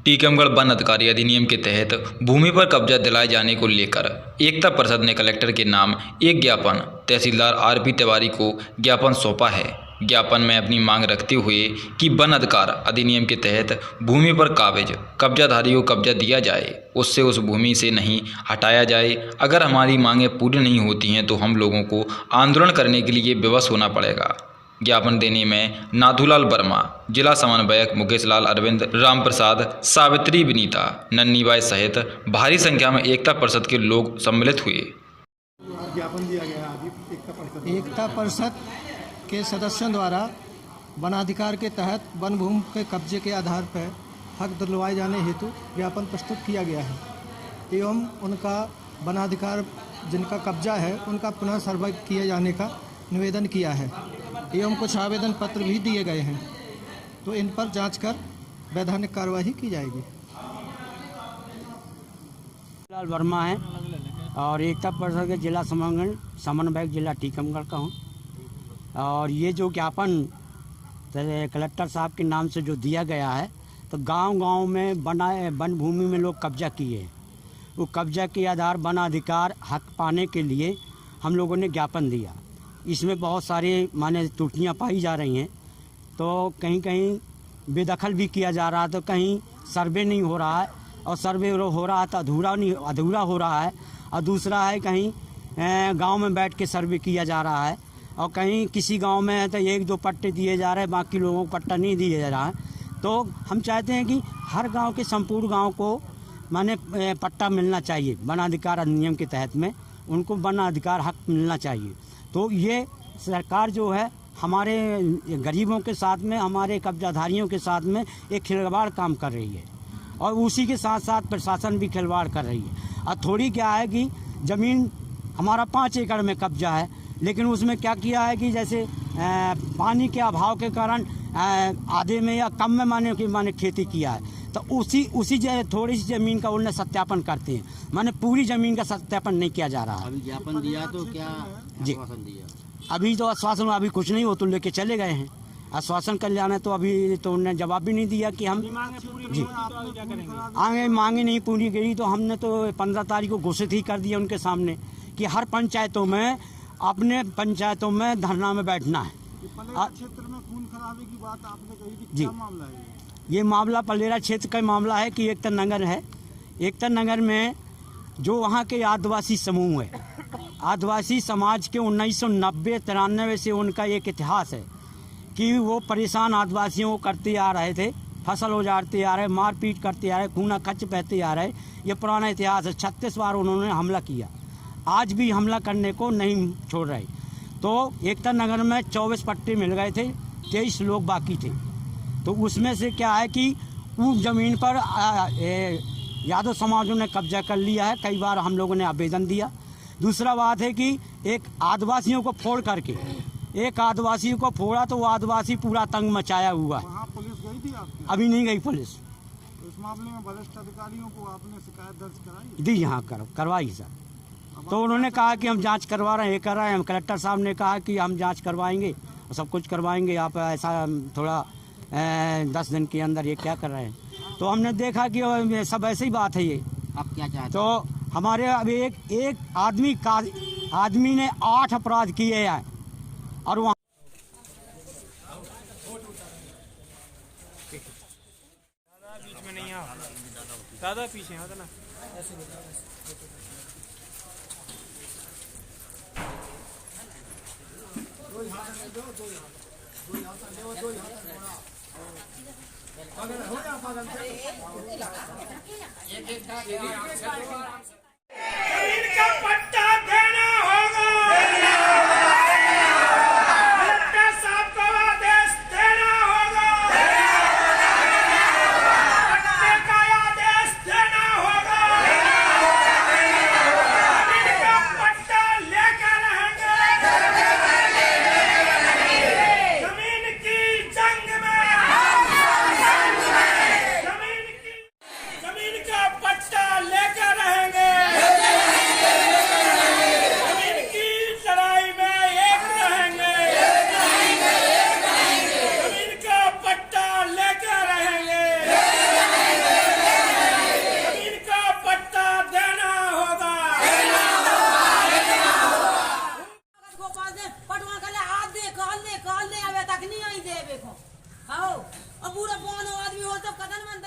Tikamgarh one अधिकारी अधिनियम के तहत भूमि पर कब्जा दिलाए जाने को लेकर एकता परिषद ने कलेक्टर के नाम एक ज्ञापन तहसीलदार आरपी तिवारी को ज्ञापन सौंपा है। ज्ञापन में अपनी मांग रखते हुए कि वन अधिकार अधिनियम के तहत भूमि पर काबिज कब्जाधारी को कब्जा दिया जाए, उससे उस भूमि से नहीं हटाया जाए। अगर हमारी मांगें पूरी नहीं होती हैं तो हम लोगों को आंदोलन करने के लिए विवश होना पड़ेगा। ज्ञापन देने में नाथूलाल वर्मा, जिला समन्वयक मुकेश लाल, अरविंद, राम प्रसाद, सावित्री, विनीता, नन्नीबाई सहित भारी संख्या में एकता परिषद के लोग सम्मिलित हुए। ज्ञापन दिया गया आज एकता परिषद के सदस्यों द्वारा वनाधिकार के तहत वन भूमि के कब्जे के आधार पर हक दिलवाए जाने हेतु ज्ञापन प्रस्तुत किया गया है एवं उनका वनाधिकार जिनका कब्जा है उनका पुनः सर्वे किए जाने का निवेदन किया है एवं कुछ आवेदन पत्र भी दिए गए हैं, तो इन पर जांच कर वैधानिक कार्रवाई की जाएगी। लाल वर्मा है और एकता परिषद के जिला समन्वयक जिला टीकमगढ़ का हूँ। और ये जो ज्ञापन कलेक्टर साहब के नाम से जो दिया गया है, तो गांव-गांव में वन भूमि में लोग कब्जा किए, वो कब्जा के आधार वन अधिकार हक पाने के लिए हम लोगों ने ज्ञापन दिया। इसमें बहुत सारे माने त्रुटियाँ पाई जा रही हैं, तो कहीं कहीं बेदखल भी किया जा रहा है, तो कहीं सर्वे नहीं हो रहा है, और सर्वे हो रहा है तो अधूरा हो रहा है, और दूसरा है कहीं गांव में बैठ के सर्वे किया जा रहा है, और कहीं किसी गांव में है तो एक दो पट्टे दिए जा रहे हैं, बाकी लोगों को पट्टा नहीं दिया जा रहा है। तो हम चाहते हैं कि हर गांव के संपूर्ण गांव को माने पट्टा मिलना चाहिए, वन अधिकार अधिनियम के तहत में उनको वन अधिकार हक मिलना चाहिए। तो ये सरकार जो है हमारे गरीबों के साथ में, हमारे कब्जाधारियों के साथ में एक खिलवाड़ काम कर रही है, और उसी के साथ साथ प्रशासन भी खिलवाड़ कर रही है। और थोड़ी क्या है कि ज़मीन हमारा 5 एकड़ में कब्जा है, लेकिन उसमें क्या किया है कि जैसे पानी के अभाव के कारण आधे में या कम में माने खेती किया है, तो उसी थोड़ी सी ज़मीन का उन्हें सत्यापन करते हैं, माने पूरी ज़मीन का सत्यापन नहीं किया जा रहा है। अभी ज्ञापन दिया तो क्या जी आश्वासन दिया? अभी तो आश्वासन अभी कुछ नहीं, वो तो लेके चले गए हैं। आश्वासन कर जाना तो अभी तो उन्होंने जवाब भी नहीं दिया कि हम जी आगे मांगे नहीं पूरी गई, तो हमने तो 15 तारीख को घोषित ही कर दिया उनके सामने कि हर पंचायतों में अपने पंचायतों में धरना में बैठना है। क्षेत्र में खून खराबे की बात आपने कही थी, क्या मामला है? ये मामला पलेरा क्षेत्र का मामला है कि एकता नगर है। एकता नगर में जो वहाँ के आदिवासी समूह है, आदिवासी समाज के 1990-93 से उनका एक इतिहास है कि वो परेशान आदिवासियों को करते आ रहे थे, फसल उजाड़ते आ रहे, मारपीट करते आ रहे, खूना खच बहते आ रहे। ये पुराना इतिहास है। 36 बार उन्होंने हमला किया, आज भी हमला करने को नहीं छोड़ रहे। तो एकता नगर में 24 पट्टे मिल गए थे, 23 लोग बाकी थे। तो उसमें से क्या है कि उस ज़मीन पर यादव समाजों ने कब्जा कर लिया है। कई बार हम लोगों ने आवेदन दिया। दूसरा बात है कि एक आदिवासियों को फोड़ करके एक आदिवासी को फोड़ा, तो वो आदिवासी पूरा तंग मचाया हुआ है। वहाँ पुलिस गई थी आपकी? अभी नहीं गई पुलिस। इस मामले में वरिष्ठ अधिकारियों को आपने शिकायत दर्ज कराई? दी यहाँ करवाई सर। तो उन्होंने कहा कि हम जांच करवा रहे हैं, ये कर रहे हैं। हम कलेक्टर साहब ने कहा कि हम जांच करवाएंगे, सब कुछ करवाएंगे, आप ऐसा थोड़ा 10 दिन के अंदर ये क्या कर रहे हैं। तो हमने देखा कि सब ऐसी ही बात है। ये आप क्या चाहते? तो हमारे अभी एक आदमी ने 8 अपराध किए हैं, और वहाँ बीच में नहीं, ज़्यादा पीछे है ना। इनका पट्टा देना होगा, कलेक्टर साहब को आदेश देना होगा, पट्टे का आदेश देना होगा। इनका पट्टा लेकर रहेंगे, जमीन की जंग में, जमीन का पट्टा लेकर रहेंगे। खाओ